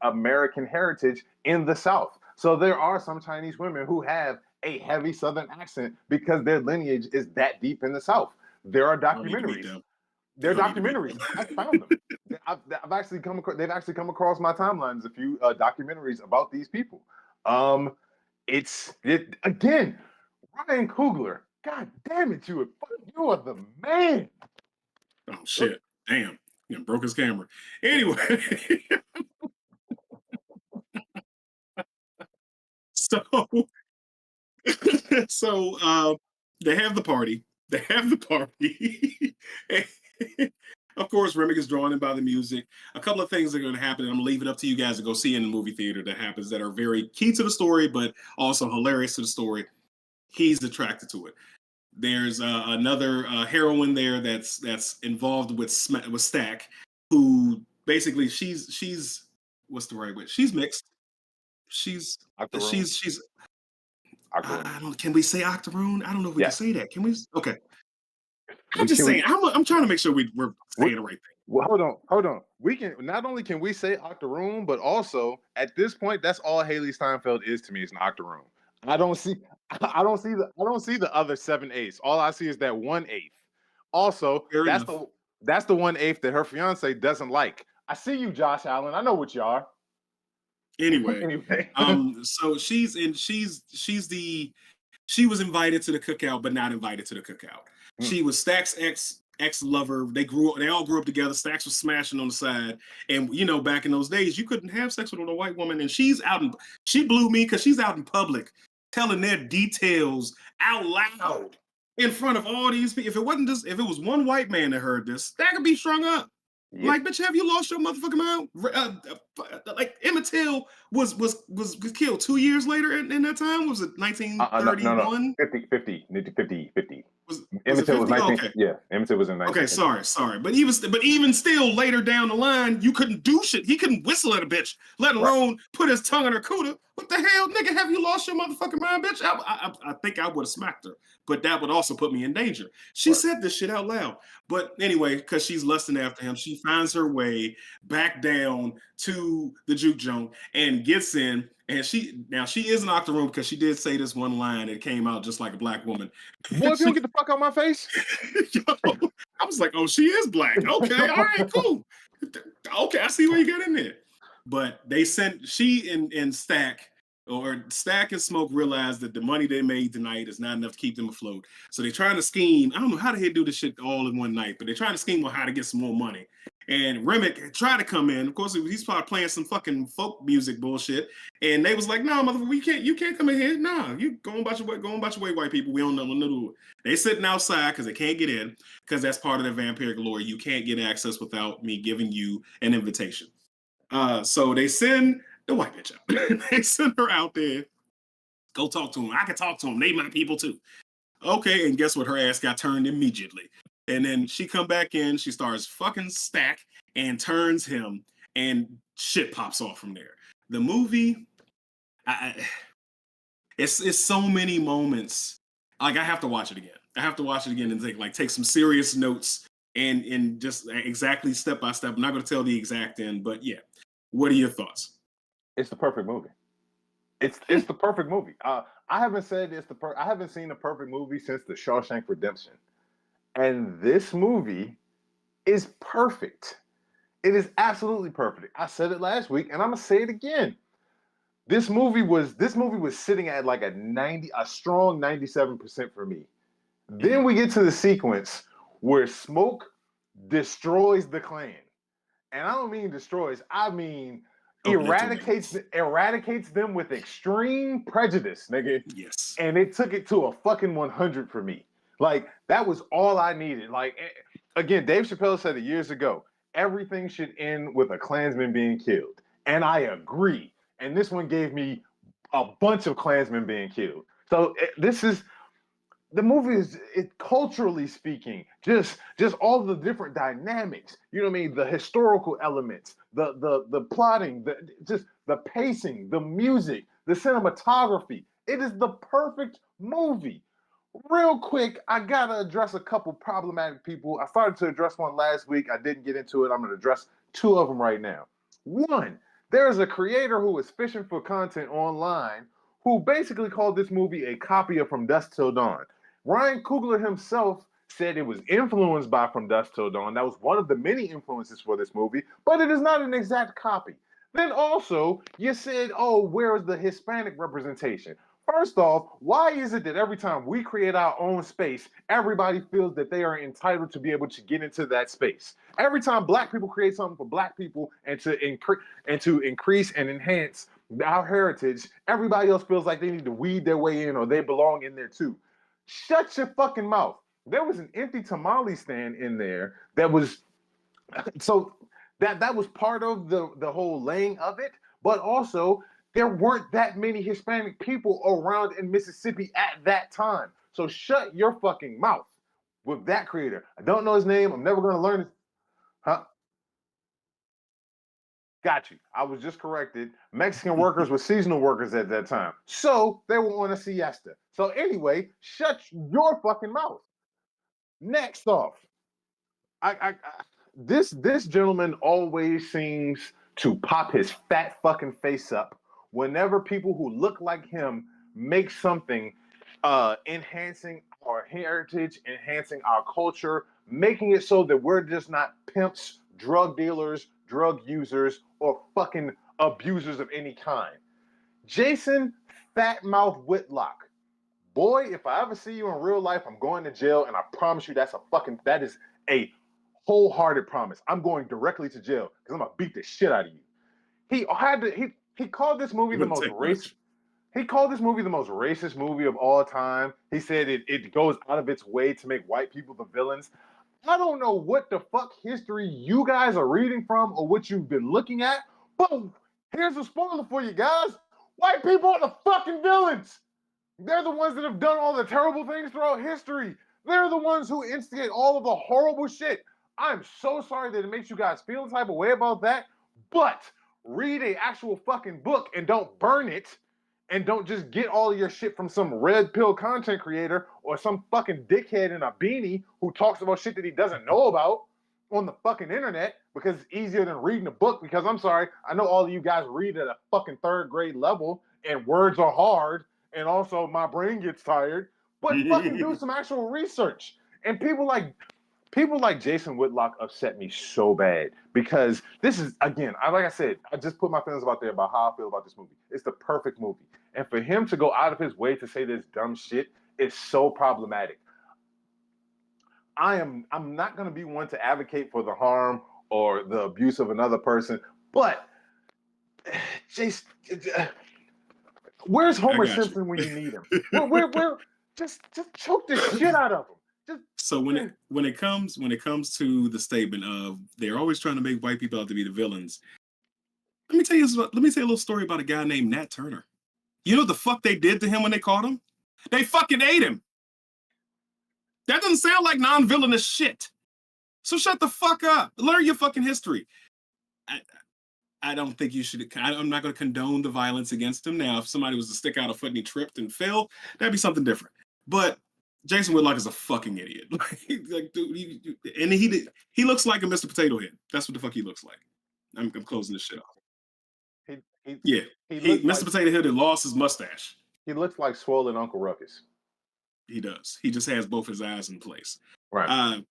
American heritage in the South. So there are some Chinese women who have a heavy Southern accent because their lineage is that deep in the South. There are documentaries. They're documentaries. I found them. They've actually come across my timelines a few documentaries about these people. Again, Ryan Coogler. God damn it, you are the man. Oh shit! Damn, broke his camera. Anyway, so they have the party. Of course, Remick is drawn in by the music. A couple of things are going to happen, and I'm going to leave it up to you guys to go see in the movie theater that happens that are very key to the story, but also hilarious to the story. He's attracted to it. There's another heroine there that's involved with Stack, who basically she's what's the right way? She's mixed. She's I don't. Can we say octoroon? I don't know if we can say that. Can we? Okay. I'm just saying. I'm trying to make sure we're saying the right thing. Well, hold on. We can not only can we say octoroon, but also at this point, that's all Haley Steinfeld is to me is an octoroon. I don't see the other 7/8. All I see is that 1/8. Also, that's the 1/8 that her fiance doesn't like. I see you, Josh Allen. I know what you are. Anyway, Anyway. so she was invited to the cookout, but not invited to the cookout. She was Stack's ex lover. They all grew up together. Stax was smashing on the side, and you know, back in those days, you couldn't have sex with a white woman. And she blew me because she's out in public telling their details out loud in front of all these people. If it was one white man that heard this, that could be strung up. Yep. Like, bitch, have you lost your motherfucking mind? Like, Emmett Till was killed 2 years later in that time? Was it 1931? No. 50. Emmett Till was 19. Okay. Yeah, Emmett Till was in 19. Okay, sorry. But even still, later down the line, you couldn't do shit. He couldn't whistle at a bitch, let alone put his tongue in her cooter. What the hell, nigga? Have you lost your motherfucking mind, bitch? I think I would have smacked her, but that would also put me in danger. She said this shit out loud. But anyway, because she's lusting after him, she finds her way back down to the juke joint and gets in. And she is an octoroon because she did say this one line that came out just like a black woman. Boy, if you don't get the fuck out my face. Yo, I was like, oh, she is black. Okay, all right, cool. Okay, I see where you got in there. But they sent she and Stack and Smoke realized that the money they made tonight is not enough to keep them afloat. So they're trying to scheme. I don't know how the hell do this shit all in one night, but they're trying to scheme on how to get some more money. And Remick tried to come in. Of course, he's probably playing some fucking folk music bullshit. And they was like, "No, motherfucker, you can't come in here. No, you go about your way, white people. We don't know what to do." They sitting outside because they can't get in because that's part of the vampiric lore. You can't get access without me giving you an invitation. So they send the white bitch out. They send her out there. Go talk to him. I can talk to him. They my people too. Okay, and guess what? Her ass got turned immediately. And then she come back in, she starts fucking Stack and turns him, and shit pops off from there. The movie, it's so many moments. Like, I have to watch it again. I have to watch it again and take some serious notes and just exactly step by step. I'm not going to tell the exact end, but yeah. What are your thoughts? It's the perfect movie. It's the perfect movie. I haven't seen the perfect movie since The Shawshank Redemption. And this movie is perfect. It is absolutely perfect. I said it last week, and I'm gonna say it again. This movie was sitting at like a strong 97% for me. Then we get to the sequence where Smoke destroys the Klan, and I don't mean destroys. I mean eradicates them with extreme prejudice, nigga. Yes. And it took it to a fucking 100 for me. Like, that was all I needed. Like, again, Dave Chappelle said it years ago, everything should end with a Klansman being killed. And I agree. And this one gave me a bunch of Klansmen being killed. So the movie is, culturally speaking, just all the different dynamics. You know what I mean? The historical elements, the plotting, just the pacing, the music, the cinematography. It is the perfect movie. Real quick, I gotta address a couple problematic people. I started to address one last week. I didn't get into it. I'm gonna address two of them right now. One, there is a creator who is fishing for content online who basically called this movie a copy of From Dusk Till Dawn. Ryan Coogler himself said it was influenced by From Dusk Till Dawn. That was one of the many influences for this movie, but it is not an exact copy. Then also, you said, oh, where is the Hispanic representation? First off, why is it that every time we create our own space, everybody feels that they are entitled to be able to get into that space? Every time black people create something for black people and to increase and enhance our heritage, everybody else feels like they need to weed their way in or they belong in there too. Shut your fucking mouth. There was an empty tamale stand in there that was so that was part of the whole laying of it, but also there weren't that many Hispanic people around in Mississippi at that time. So shut your fucking mouth with that creator. I don't know his name. I'm never going to learn it. Huh? Got you. I was just corrected. Mexican workers were seasonal workers at that time. So they were on a siesta. So anyway, shut your fucking mouth. Next off, this gentleman always seems to pop his fat fucking face up whenever people who look like him make something enhancing our heritage, enhancing our culture, making it so that we're just not pimps, drug dealers, drug users, or fucking abusers of any kind. Jason Fatmouth Whitlock. Boy, if I ever see you in real life, I'm going to jail, and I promise you that is a wholehearted promise. I'm going directly to jail because I'm gonna beat the shit out of you. He called this movie the most racist. He called this movie the most racist movie of all time. He said it goes out of its way to make white people the villains. I don't know what the fuck history you guys are reading from or what you've been looking at, but here's a spoiler for you guys. White people are the fucking villains. They're the ones that have done all the terrible things throughout history. They're the ones who instigate all of the horrible shit. I'm so sorry that it makes you guys feel the type of way about that, but read an actual fucking book and don't burn it, and don't just get all of your shit from some red pill content creator or some fucking dickhead in a beanie who talks about shit that he doesn't know about on the fucking internet because it's easier than reading a book. Because I'm sorry, I know all of you guys read at a fucking third grade level and words are hard and also my brain gets tired, but fucking do some actual research. And people like Jason Whitlock upset me so bad because this is, again, like I said, I just put my feelings out there about how I feel about this movie. It's the perfect movie. And for him to go out of his way to say this dumb shit is so problematic. I'm not going to be one to advocate for the harm or the abuse of another person, but Jason, where's Homer Simpson when you need him? Where just choke the shit out of him. So when it comes to the statement of they're always trying to make white people out to be the villains, let me tell you a little story about a guy named Nat Turner. You know what the fuck they did to him when they caught him? They fucking ate him. That doesn't sound like non-villainous shit. So shut the fuck up. Learn your fucking history. I don't think you should. I'm not going to condone the violence against him. Now, if somebody was to stick out a foot and he tripped and fell, that'd be something different. But Jason Whitlock is a fucking idiot. Like, dude, and he looks like a Mr. Potato Head. That's what the fuck he looks like. I'm closing this shit off. Mr. Potato Head had lost his mustache. He looks like swollen Uncle Ruckus. He does. He just has both his eyes in place. Right.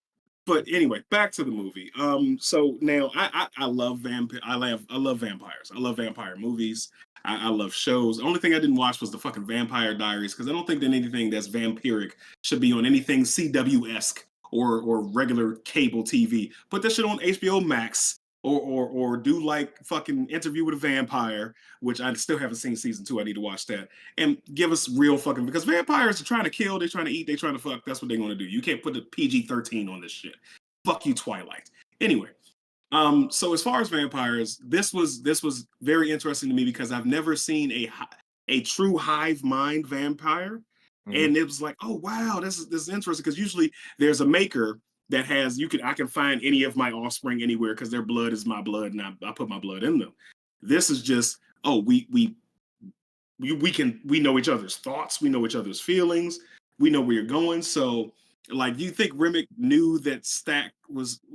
But anyway, back to the movie. So now I love I love vampires. I love vampire movies. I love shows. The only thing I didn't watch was the fucking Vampire Diaries because I don't think that anything that's vampiric should be on anything CW-esque or regular cable TV. Put that shit on HBO Max or do like fucking Interview with a Vampire, which I still haven't seen season 2. I need to watch that. And give us real fucking, because vampires are trying to kill, they're trying to eat, they're trying to fuck. That's what they're going to do. You can't put a PG-13 on this shit. Fuck you, Twilight. Anyway, so as far as vampires, this was very interesting to me because I've never seen a true hive mind vampire. Mm-hmm. And it was like, oh wow, this is interesting because usually there's a maker that has I can find any of my offspring anywhere because their blood is my blood and I put my blood in them. This is just, oh, we know each other's thoughts, we know each other's feelings, we know where you're going. So like, do you think Remick knew that Stack was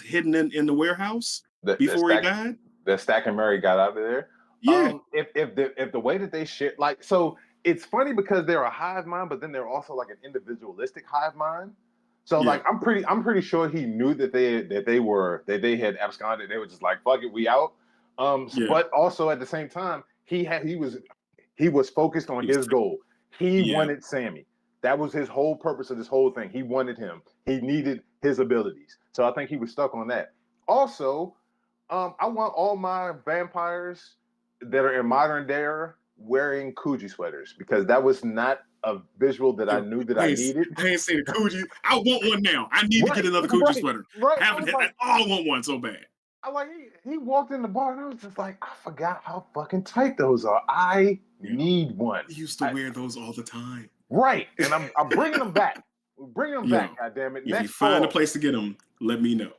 hidden in the warehouse before he died? That Stack and Mary got out of there? Yeah. If the way that they shit, like, so it's funny because they're a hive mind, but then they're also like an individualistic hive mind. So like I'm pretty sure he knew that they had absconded. They were just like, fuck it, we out. But also at the same time, he was focused on his goal. He wanted Sammy. That was his whole purpose of this whole thing. He wanted him. He needed his abilities. So I think he was stuck on that. Also, I want all my vampires that are in modern day wearing Coogee sweaters because that was not a visual that I knew that I needed. I ain't seen a Coogee. I want one now. I need to get another Coogee sweater. Right. I want one so bad. He walked in the bar and I was just like, I forgot how fucking tight those are. I need one. I used to wear those all the time. Right. And I'm bringing them back. We're bringing them back, goddammit. If you find a place to get them, let me know.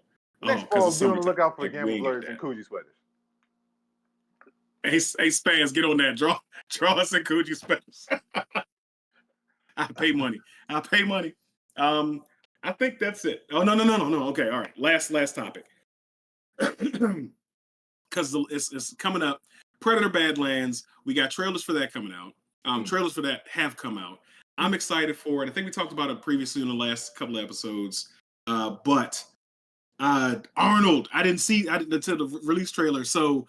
Next fall, be on the lookout for Gamble Blurs and Coogee sweaters. Hey, Spans, get on that. Draw us some Coogee sweaters. I'll pay money. I think that's it. Oh, no. Okay, all right. Last topic. Because it's coming up. Predator Badlands. We got trailers for that coming out. Trailers for that have come out. I'm excited for it. I think we talked about it previously in the last couple of episodes. But Arnold. I didn't see until the release trailer. So,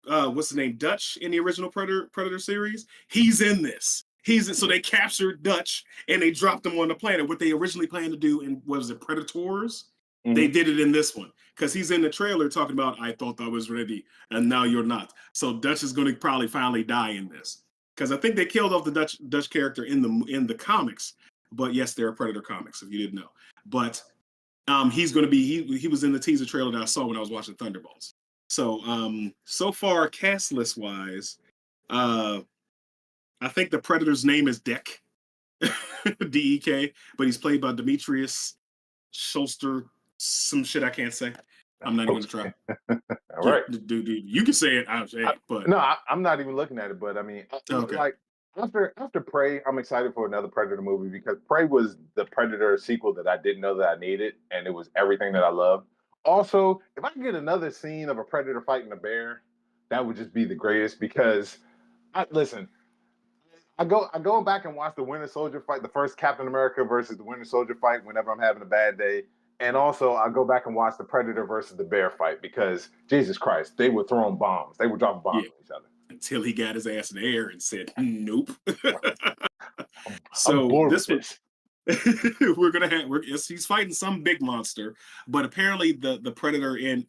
what's the name? Dutch in the original Predator series. He's in this. So they captured Dutch and they dropped him on the planet. What they originally planned to do in what was it, Predators? They did it in this one because he's in the trailer talking about I thought I was ready and now you're not. So Dutch is going to probably finally die in this because I think they killed off the Dutch character in the comics. But yes, there are Predator comics if you didn't know. But he's going to be he was in the teaser trailer that I saw when I was watching Thunderbolts. So so far cast list wise, I think the Predator's name is Dek, Dek, but he's played by Demetrius Schuster. Some shit I can't say. I'm not even going to try. All right, dude, you can say it. I'll say it, but no, I'm not even looking at it. But I mean, okay. like after Prey, I'm excited for another Predator movie because Prey was the Predator sequel that I didn't know that I needed, and it was everything that I loved. Also, if I can get another scene of a Predator fighting a bear, that would just be the greatest. Because listen, I go back and watch the Winter Soldier fight, the first Captain America versus the Winter Soldier fight whenever I'm having a bad day. And also, I go back and watch the Predator versus the bear fight because, Jesus Christ, they were throwing bombs. They were dropping bombs on each other. Until he got his ass in the air and said, nope. I'm bored with this. He's fighting some big monster, but apparently the Predator in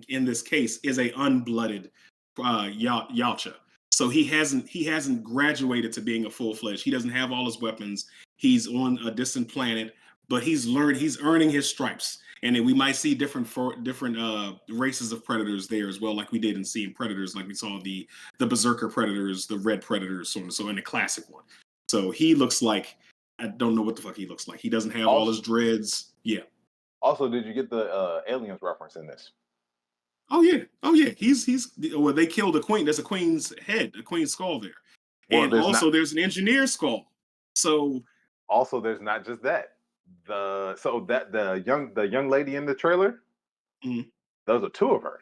this case is a unblooded Yautja. So he hasn't graduated to being a full-fledged. He doesn't have all his weapons. He's on a distant planet, but he's earning his stripes. And then we might see different races of predators there as well, like we did in Seeing Predators, like we saw the Berserker Predators, the Red Predators, so on and so in the classic one. So he looks like, I don't know what the fuck he looks like. He doesn't have all his dreads. Yeah. Also, did you get the aliens reference in this? Oh yeah. Well, they killed a queen. There's a queen's head, a queen's skull there. Well, and there's an engineer's skull. So also there's not just that. The young lady in the trailer, those are two of her.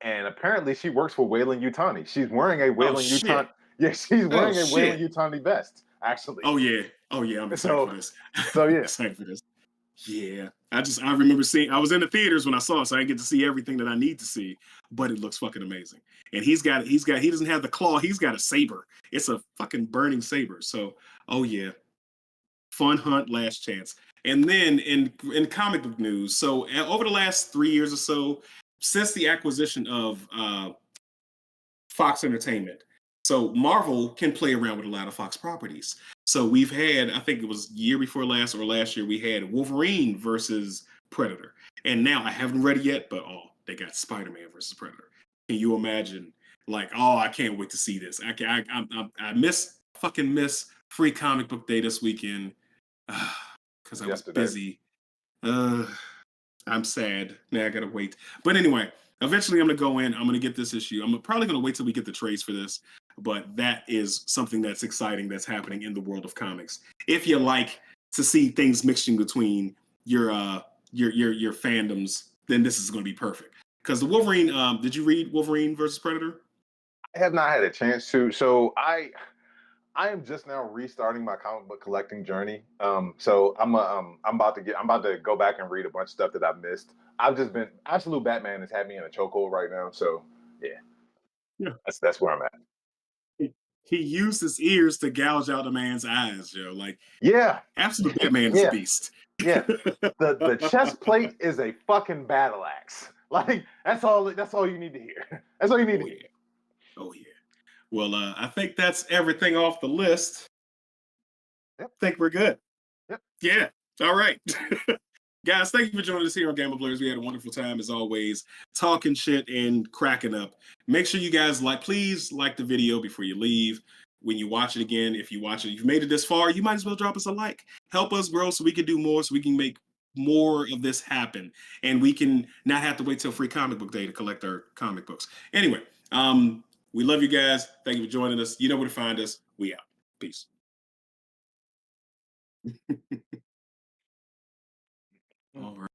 And apparently she works for Weyland-Yutani. She's wearing a Weyland-Yutani. Yeah, she's wearing a Weyland-Yutani vest, actually. Oh yeah. I'm excited for this. So yeah. Excited for this. Yeah. I remember I was in the theaters when I saw it, so I didn't get to see everything that I need to see, but it looks fucking amazing. And he doesn't have the claw, he's got a saber. It's a fucking burning saber. So oh yeah. Fun hunt, last chance. And then in comic book news, so over the last 3 years or so, since the acquisition of Fox Entertainment, so Marvel can play around with a lot of Fox properties. So we've had, I think it was year before last or last year, we had Wolverine versus Predator. And now I haven't read it yet, but they got Spider-Man versus Predator. Can you imagine? Like, I can't wait to see this. I miss Free Comic Book Day this weekend because I was busy. I'm sad. Now I gotta wait. But anyway, eventually I'm gonna go in. I'm gonna get this issue. I'm probably gonna wait till we get the trades for this. But that is something that's exciting that's happening in the world of comics. If you like to see things mixing between your fandoms, then this is gonna be perfect. Because the Wolverine, did you read Wolverine versus Predator? I have not had a chance to. So I am just now restarting my comic book collecting journey. So I'm about to go back and read a bunch of stuff that I've missed. I've just been Absolute Batman has had me in a chokehold right now. So yeah, that's where I'm at. He used his ears to gouge out a man's eyes, Joe. Like, yeah, Absolute Batman is a beast. Yeah, the chest plate is a fucking battle axe. Like that's all you need to hear. That's all you need to hear. Oh yeah. Well, I think that's everything off the list. Yep. I think we're good. Yep. Yeah. All right. Guys, thank you for joining us here on Game of Blurs. We had a wonderful time as always, talking shit and cracking up. Make sure you guys please like the video before you leave. When you watch it again, if you've made it this far, you might as well drop us a like. Help us grow so we can do more, so we can make more of this happen. And we can not have to wait till Free Comic Book Day to collect our comic books. Anyway, we love you guys. Thank you for joining us. You know where to find us. We out. Peace. All right.